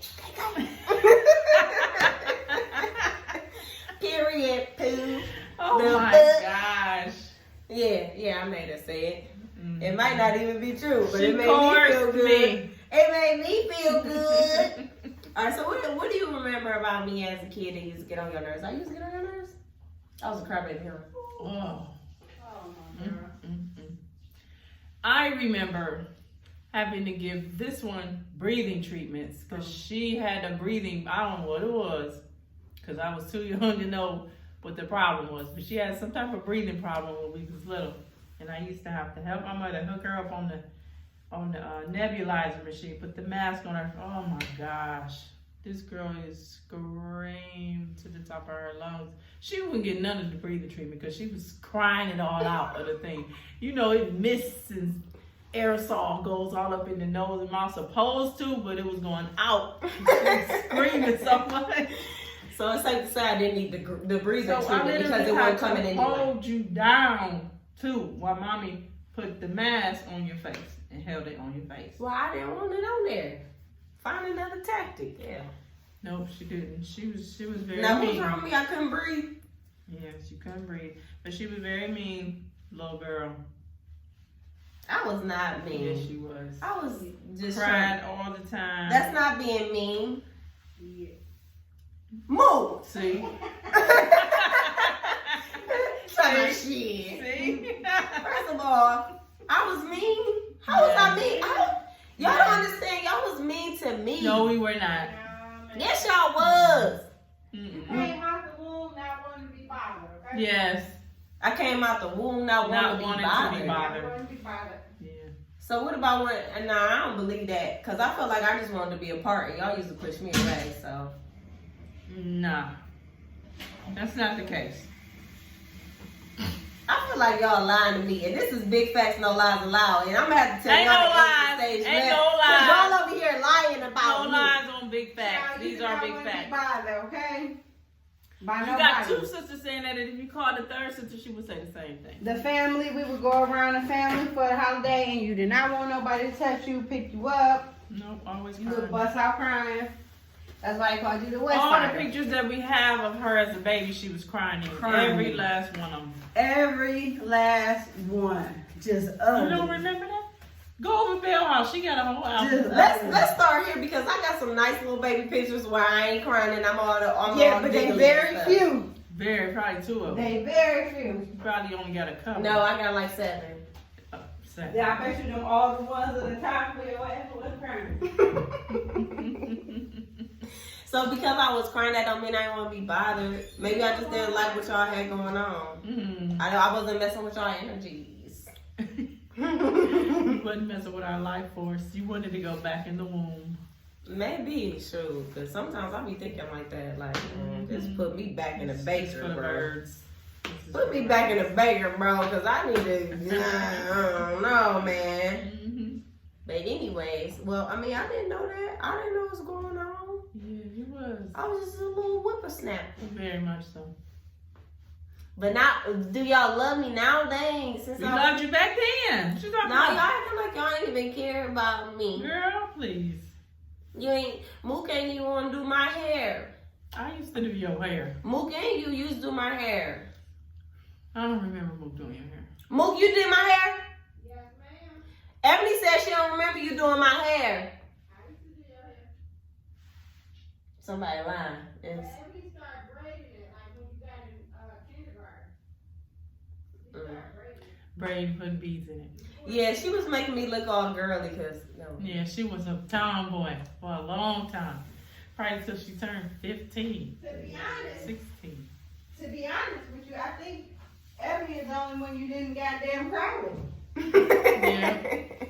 Period. Poo.
Oh
Little
my
bit.
gosh.
Yeah, I made her say it.
Mm.
It might not even be true, but
She
it made me feel
coerced
good.
me.
It made me feel good. All right, so what do you remember about me as a kid that used to get on your nerves? I used to get on your nerves? I was a crybaby hero.
Oh. I remember having to give this one breathing treatments because she had a breathing, I don't know what it was, because I was too young to know what the problem was, but she had some type of breathing problem when we was little, and I used to have to help my mother hook her up on the nebulizer machine, put the mask on her. Oh my gosh, this girl is screamed to the top of her lungs. She wouldn't get none of the breathing treatment because she was crying it all out of the thing. You know, it mists and aerosol goes all up in the nose and mouth, supposed to, but it was going out. She was screaming so much.
So it's like to say I didn't need the breathing
So I
treatment because
literally
it wasn't
had
coming
to
anyway.
hold you down too while mommy put the mask on your face and held it on your face.
Well, I didn't want it on there. Find another tactic. Yeah.
Nope, she didn't. She was very
Now what's
mean.
wrong with me? I couldn't breathe.
Yes, you couldn't breathe. But she was very mean, little girl.
I was not mean.
Yes, she was.
I was just
Cried all the time.
That's not being mean.
Yeah.
Move.
See?
Shit.
See?
First of all, I was mean. How was I mean? Y'all don't understand. Y'all was mean to me.
No, we were not.
Yes, y'all was.
Mm-mm.
Came out the womb not wanting to be bothered, okay?
Yes.
I came out the womb not wanting to be bothered.
Yeah.
So what about when? Nah, I don't believe that because I felt like I just wanted to be a part, and y'all used to push me away. So
Nah, that's not the case.
I feel like y'all lying to me, and this is big facts, no lies allowed. And I'm gonna have to tell
Ain't
y'all
no
the
lies.
stage
Ain't
left,
no
'cause
lies.
y'all over here lying about
No
me.
lies on big facts.
Child,
These
you
are
do
big
not wanna be
facts.
bothered, okay? By
You
nobody.
got two sisters saying that, and if you called the third sister, she would say the same thing.
The family, we would go around the family for the holiday, and you did not want nobody to touch you, pick you up.
Nope, always
You would
crying.
bust out crying. That's why they called you the West
All the
Sider.
pictures that we have of her as a baby, she was crying in
Crying.
every last one of them.
Every last one. Just
You
ugly.
don't remember that? Go over Bell House. She got a whole album.
Just
Let's start here because I got some nice little baby pictures where I ain't crying and I'm all
Yeah, but they
giggly
very
and stuff.
few.
Probably two of them.
They very few.
You probably only got a couple.
No, I got like 7.
Seven.
Yeah, I bet you them all the ones at the top where your ass was crying.
So because I was crying, that don't mean I didn't want to be bothered. Maybe I just didn't like what y'all had going on.
Mm.
I wasn't messing with y'all energies.
You wasn't messing with our life force. You wanted to go back in the womb.
Maybe, sure. Because sometimes I be thinking like that. Like, just put me back in the baker,
For the
bro.
birds.
Put me back in the baker, bro. Because I need to, I don't know, man.
Mm-hmm.
But anyways, well, I mean, I didn't know that. I didn't know what was going on.
Yeah, you was.
I was just a little whippersnapper.
Very much so.
But now, do y'all love me now? Dang, since
We
I
loved you back then. What you talking
now y'all
about?
acting like y'all ain't even care about me.
Girl, please.
You ain't Mook ain't even want to do my hair.
I used to do your hair.
Mook and you used to do my hair.
I don't remember Mook doing your hair.
Mook, you did my hair?
Yes, ma'am.
Ebony said she don't remember you doing my hair.
I used to do your hair.
Somebody lying. It's,
Ebony started braiding it like when you got in kindergarten. You started braiding it.
Braid, putting beads in it.
yeah, she was making me look all girly because
Yeah, she was a tomboy for a long time. Probably till she turned 15,
To be honest,
16.
to be honest with you, I think Ebony is the only one you didn't goddamn cry with.
Yeah.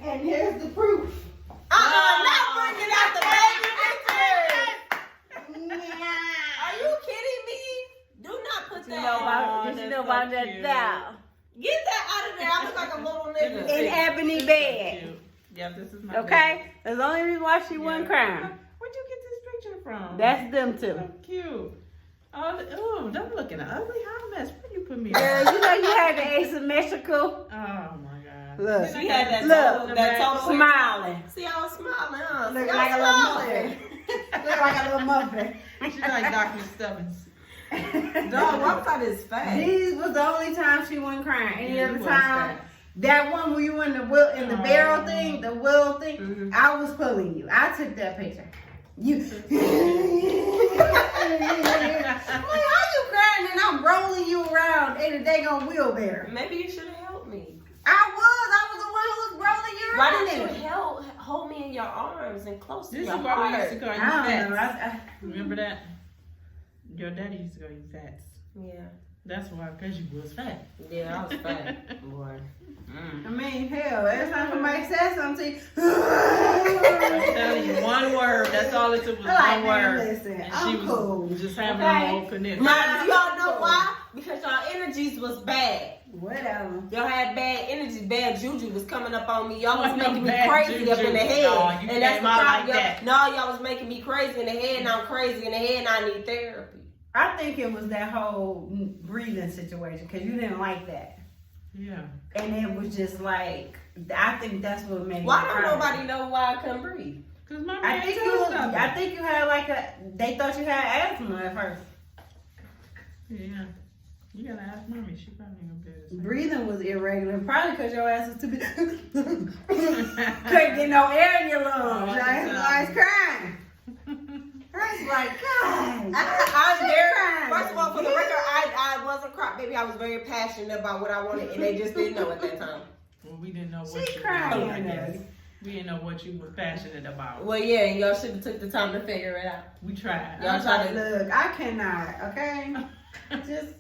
And here's the proof.
not bringing out the baby pictures.
Yeah.
Are you kidding me? Do not put that.
Did you know about that doll?
Get that out of there. I look like a little nigga.
In Ebony bed.
Cute. Yeah, this is my
Okay?
baby.
That's the only reason why she
Yeah.
wasn't crying.
Where'd you get this picture from?
That's them two.
so cute. Oh, don't look at an ugly hot mess. Where you put me?
Girl, you know you had the asymmetrical.
Oh my God.
Look.
She had that
Look,
that total
smiling.
See, I was smiling, huh?
Look
See, I
like a
was
little
smiling.
muffin. Look like a little muffin.
She's like Dr. Stubbins.
Dog, what about his face?
These was the only time she wasn't crying. Any
Yeah,
other
you was
time,
fat.
that one where you were in the
Oh.
barrel thing, the wheel thing,
Mhm.
I was pulling you. I took that picture. You. Like, how you crying and I'm rolling you around in a daggone wheelbarrow?
Maybe you should have helped me.
I was the one who was rolling you
Why
around
didn't
in
you
it.
hold me in your arms and close to
This
your
is why we used to
heart?
call you
I don't know.
fats. Remember that? Your daddy used to call you fats.
Yeah,
That's why, because you was fat.
yeah, I was fat, boy.
I mean, hell, every time somebody says something to you,
I'm telling you, one word. That's all it took was
I'm like,
one
man,
word.
listen,
And
I'm
she was
cool.
just having
Okay?
a whole connect.
Now, do y'all know why? Because y'all energies was bad.
Whatever.
Y'all had bad energy, bad juju was coming up on me. Y'all was
Wasn't no
making me
bad
crazy up in the
juju.
head.
No, you
And that's
came
the
out
problem.
like that.
No, y'all was making me crazy in the head, and I'm crazy in the head, and I need therapy.
I think it was that whole breathing situation because you didn't like that.
Yeah.
And it was just like, I think that's what made
Why
me
don't
cry.
nobody know why I couldn't breathe?
Because my
I
man
think
told us something.
I think you had like they thought you had asthma at first.
Yeah. You gotta ask mommy. She probably ain't gonna be able to say.
Breathing was irregular, probably because your ass was too big. Couldn't get no air in your lungs.
Oh,
I was crying. I was like, God.
I was very,
crying.
first of all, for the record, I wasn't crying. Baby, I was very passionate about what I wanted, and they just didn't know at that time.
Well, we didn't know what
She
you
crying.
were, I guess. We didn't know what you were passionate about.
Well, yeah, and y'all should have took the time to figure it out.
We tried.
Y'all tried to.
Look, I cannot, okay? Just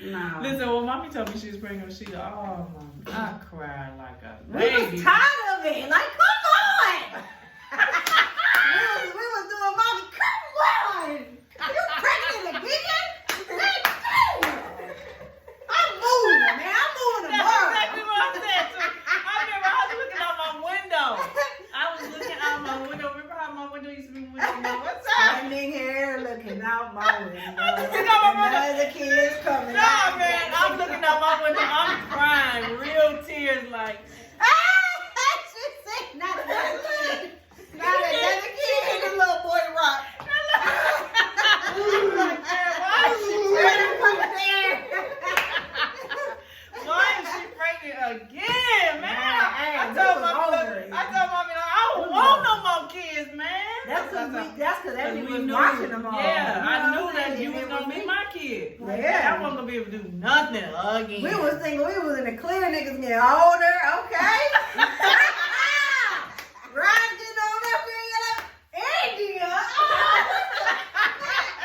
No.
Listen, when mommy told me she was pregnant with Sheila, oh my, I cried like a
We
baby.
was tired of it. Like, come on. we was doing, mommy, come on. You pregnant again? I'm moving, man. I'm moving
That's
tomorrow.
exactly what I said. So, I remember I was looking out my window. I was looking out my window. Remember how my window used to be window? What's up?
Standing here looking out my window.
I'm looking out my window.
Another kid's coming
No,
out.
man, I'm looking out my window. I'm crying, real tears, like.
She said, not another kid. Not another kid.
And the little boy rock.
Like, man, why is she pregnant? Why is she pregnant again, man? I told mommy, I don't want no more kids, man.
That's because every
we
week
knew,
watching them all.
yeah, I
You know
knew
what I'm
that
saying?
you was gonna be my kid. Like,
Yeah.
I wasn't gonna be able to do nothing again.
We was thinking we was in the clear, niggas getting older, okay? Riding on up here, India.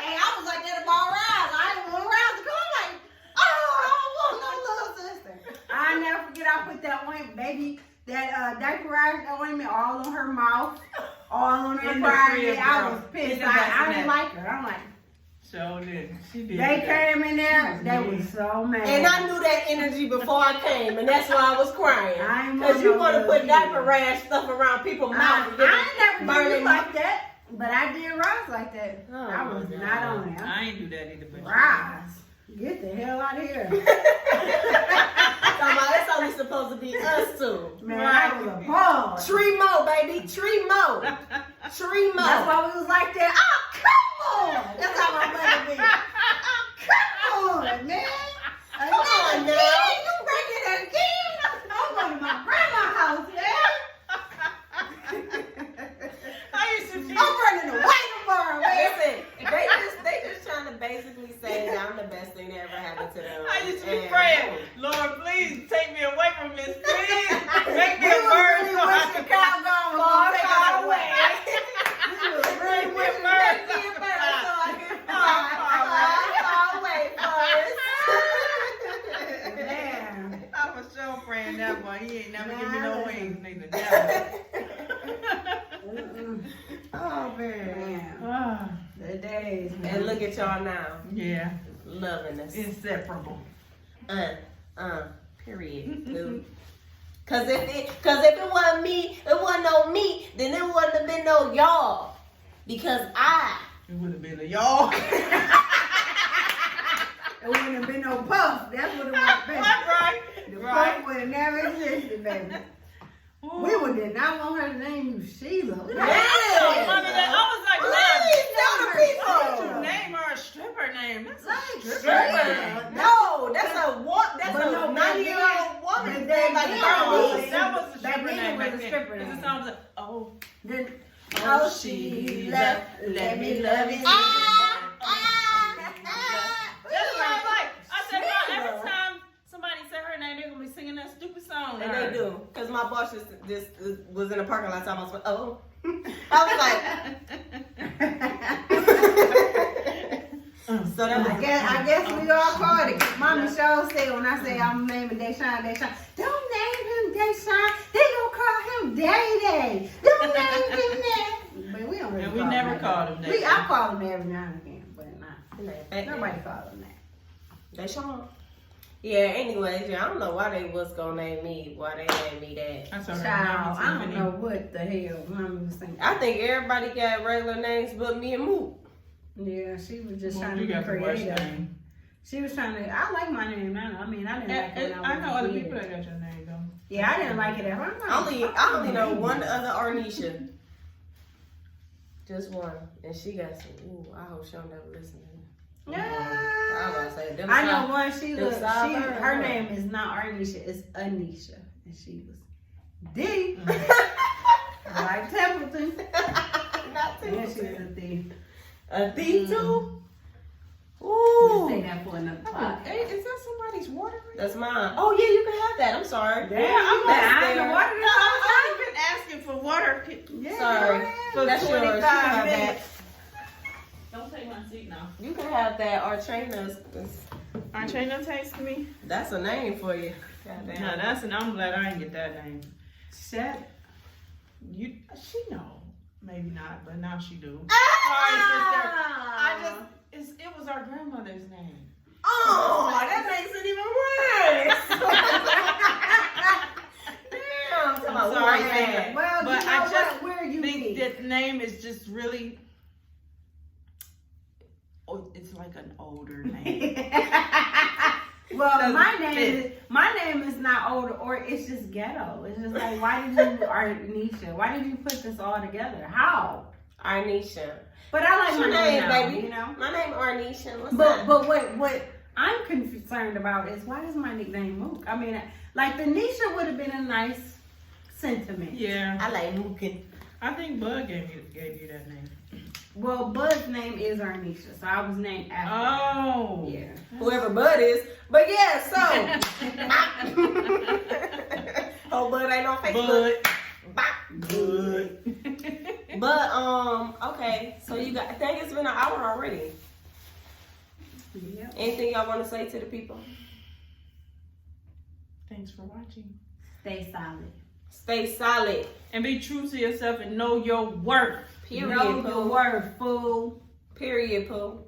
Hey, I was like that about Rise. I didn't want Rise to come. I'm like, I don't want no little sister. I never forget I put that ointment, baby, that diaper rash ointment all on her mouth, all on her
In the
private.
crib,
I
girl.
was
In
pissed.
the
I didn't
bassinet.
like her. I'm like,
So did. She did.
they
that.
came in there, they was so mad.
And I knew that energy before I came, and that's why I was crying.
I ain't
Because
want
you
no
want to
little
put
kid.
diaper rash stuff around people's mouths.
I ain't never did
burning
you like that, but I did Rise like that.
Oh,
I was
my
not
God.
on it.
I ain't do that either, but
Rise. Get the hell out of here.
It's only supposed to be us two.
Man, I was appalled.
Tree mo, baby. Tree mo. Tree mo.
That's why we was like that. Oh, come on. That's how my mother be. Come on, man.
Come on, now.
You pregnant again? I'm going to my grandma's house, man.
I used to feel.
I'm running away tomorrow. Listen, they just trying to basically say that I'm the best thing that ever happened to them.
I used to be
And-
praying, Lord, please take me away from this. Please make me
We
a
was
bird.
really
so I
wishing
can
Chicago was
Far,
going to take
far
us
away.
away. We was really
Make me a
wishing
bird.
that kid first so I could
Far away first.
Man.
I was so praying that boy. He ain't never give me no
Man.
wings, neither. Never.
Mm-mm.
Oh man.
Man.
Ah,
The days, man.
And look at y'all now,
yeah,
loving us.
inseparable.
Period. Dude. Cause if it wasn't me, it wasn't no me, then it wouldn't have been no y'all. Because
It would have been a y'all.
It wouldn't have been no puff. That's what it would have been.
right,
The
right.
puff would have never existed, baby.
Ooh.
We would did not want her to name you Sheila.
So funny that I was like,
please tell the
why would
people.
you name her a stripper name? That's
Like
a stripper
stripper.
name.
No, that's a
But no,
a 90-year-old woman
but
name like
then-
Barney.
That was a
Back
stripper
then
name
it was
back
a
then.
stripper
Because
name.
the song was like, oh,
Then,
oh, she left, let me love you. That's what I like. I said, "Ma, every time somebody say her name, they're gonna be singing that stupid song.
And they do. Because my boss just was in the parking lot talking about, oh. I was like, so that was
I guess we all called it. 'Cause Mommy Show said when I say I'm naming Deshaun, don't name him Deshaun. They gonna call him Day Day. Don't name him that. But we don't really
And we
call
never
him
called
that.
him that.
I call him every now and again, but not. Nobody called him that.
They Sean. Yeah, anyways, I don't know why they was gonna name me, why they named me that.
That's all right.
Child, I don't know what the hell Mommy was thinking.
I think everybody got regular names but me and Mook.
Yeah, she was just
Well,
trying to
you
be
got the worst
creative.
name.
She was trying to. I like my name now. I mean, I didn't like it when
I
I
know
was
other
a
people
kid.
that got your name though.
Yeah, I didn't like it ever.
I only know one other Arnisha. Just one. And she got some, ooh, I hope she don't never listen to me.
Yeah.
I was gonna say, them
I know
side-
one.
them side bird.
Her name is not Arnisha. It's Anisha, and she was D. Like Templeton.
Not
Yeah, she was a D.
A D too?
We'll say
Ooh.
that for another pod.
Hey, is that somebody's water?
That's mine. Oh, yeah, you can have that. I'm sorry.
Yeah, I'm
there.
the water.
I've been asking for water.
Yeah,
Sorry.
For
That's yours. You can
25
have that.
minutes. Don't take my seat now.
You can have that. Our trainers.
Aren't you ain't no text me?
That's a name for you. Goddamn.
No, I'm glad I didn't get that name.
Shut.
She know. Maybe not, but now she do.
Ah!
Sorry, sister. It was our grandmother's name.
Oh, that makes it even worse. Damn,
I'm sorry,
wow.
sister.
Well,
But
you know
I just
where you
think
be?
that name is just really. Oh, it's like an older name.
Well, my
fit.
name is not old, or it's just ghetto. It's just like, why did you, Arnisha? Why did you put this all together? How?
Arnisha.
But I like
What's
my
your
name,
name,
now,
baby?
you know.
My name Arnisha. What's
But
that?
but what I'm concerned about is, why is my nickname Mook? I mean, like the Nisha would have been a nice sentiment.
Yeah,
I like Mookin.
I think Bud gave you that name.
Well, Bud's name is Arnisha, so I was named after.
Oh,
Yeah.
Whoever Bud is. But yeah, so. Oh, Bud ain't on Facebook.
Bud.
But okay. So you got. I think it's been an hour already.
Yeah.
Anything y'all want to say to the people?
Thanks for watching.
Stay solid.
Stay solid.
And be true to yourself and know your worth.
Period.
Know
Pooh.
your word, fool.
Period, Pooh.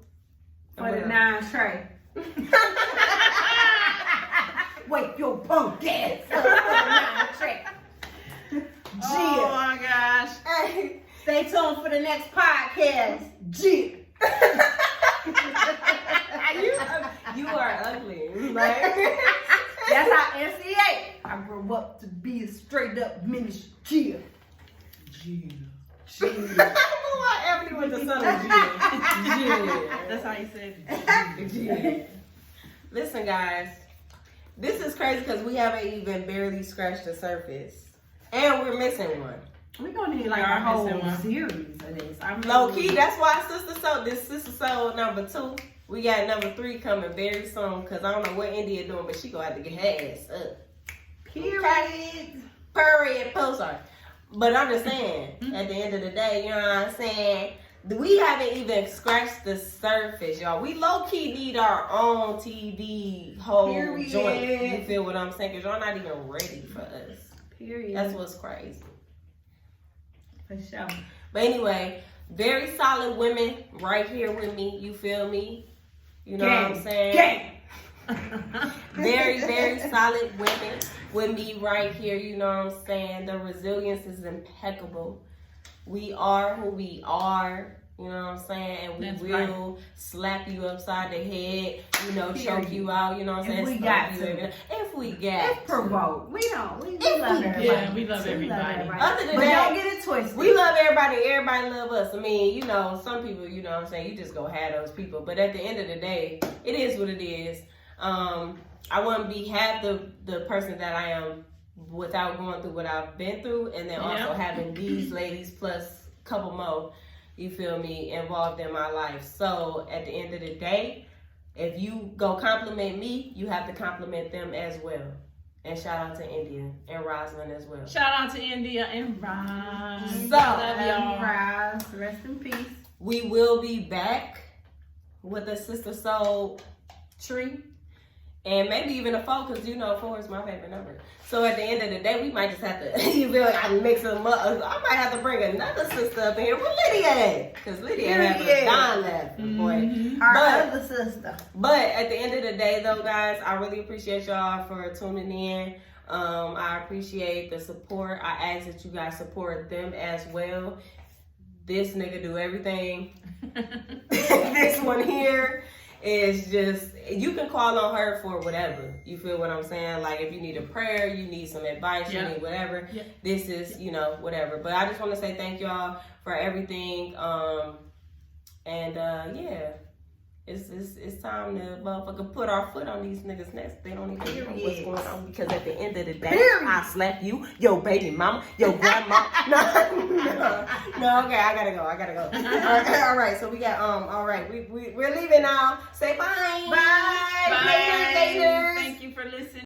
For the 9 tray. Wake your punk ass up for the 9 tray.
Oh my gosh.
Hey.
Stay tuned for the next podcast. G.
You are ugly. Like.
That's how NCA. I grew up to be a straight up minister. G.
Why Ebony with the son of G?
That's how you said it.
G. Listen, guys. This is crazy because we haven't even barely scratched the surface. And we're missing one.
We're gonna need like
We are
a whole
missing one.
series of this. I mean,
Low key, that's why Sistersode, this Sistersode number 2. We got number 3 coming very soon because I don't know what India doing, but she gonna have to get her ass up.
period.
Period. Sorry. But I'm just saying, at the end of the day, you know what I'm saying? We haven't even scratched the surface, y'all. We low-key need our own TV whole
Period.
joint. You feel what I'm saying? Because y'all not even ready for us.
Period.
That's what's crazy.
For sure.
But anyway, very solid women right here with me. You feel me? You know what I'm saying?
Gang.
Very, very solid women with me right here. You know what I'm saying? The resilience is impeccable. We are who we are. You know what I'm saying? And we
That's
will slap you upside the head. You know, choke
Period.
you out. You know what I'm saying?
If we
Stomp
got
you
to.
every- If we got
It's provoked. We don't. We
If
love
we-
everybody.
Yeah, we love everybody.
Other than
But
that,
don't get it twisted.
we love everybody. Everybody love us. I mean, you know, some people, you know what I'm saying? You just go have those people. But at the end of the day, it is what it is. I wouldn't be half the person that I am without going through what I've been through, and then also having these ladies plus a couple more, you feel me, involved in my life. So at the end of the day, if you go compliment me, you have to compliment them as well. And shout out to India and Rosalind as well.
Shout out to India and Ron.
So,
love y'all.
Rise. Rest in peace.
We will be back with a Sistersode tree. And maybe even a 4, because you know 4 is my favorite number. So at the end of the day, we might just have to, you feel like I mix them up. I might have to bring another sister up in here. Where Lydia at? Because Lydia has a Don left, boy.
Our
But-
other sister.
But at the end of the day, though, guys, I really appreciate y'all for tuning in. I appreciate the support. I ask that you guys support them as well. This nigga do everything. This one here is just, you can call on her for whatever. You feel what I'm saying? Like if you need a prayer, you need some advice, you need whatever.
Yeah.
This is, you know, whatever. But I just want to say thank y'all for everything. Yeah. It's time to motherfucker put our foot on these niggas' necks. They don't even know what's going on, because at the end of the day, I slap you, your baby mama, your grandma. No, okay, I gotta go. All right, so we got all right, we're leaving now. Say bye.
Bye.
Bye.
Later.
Thank you for listening.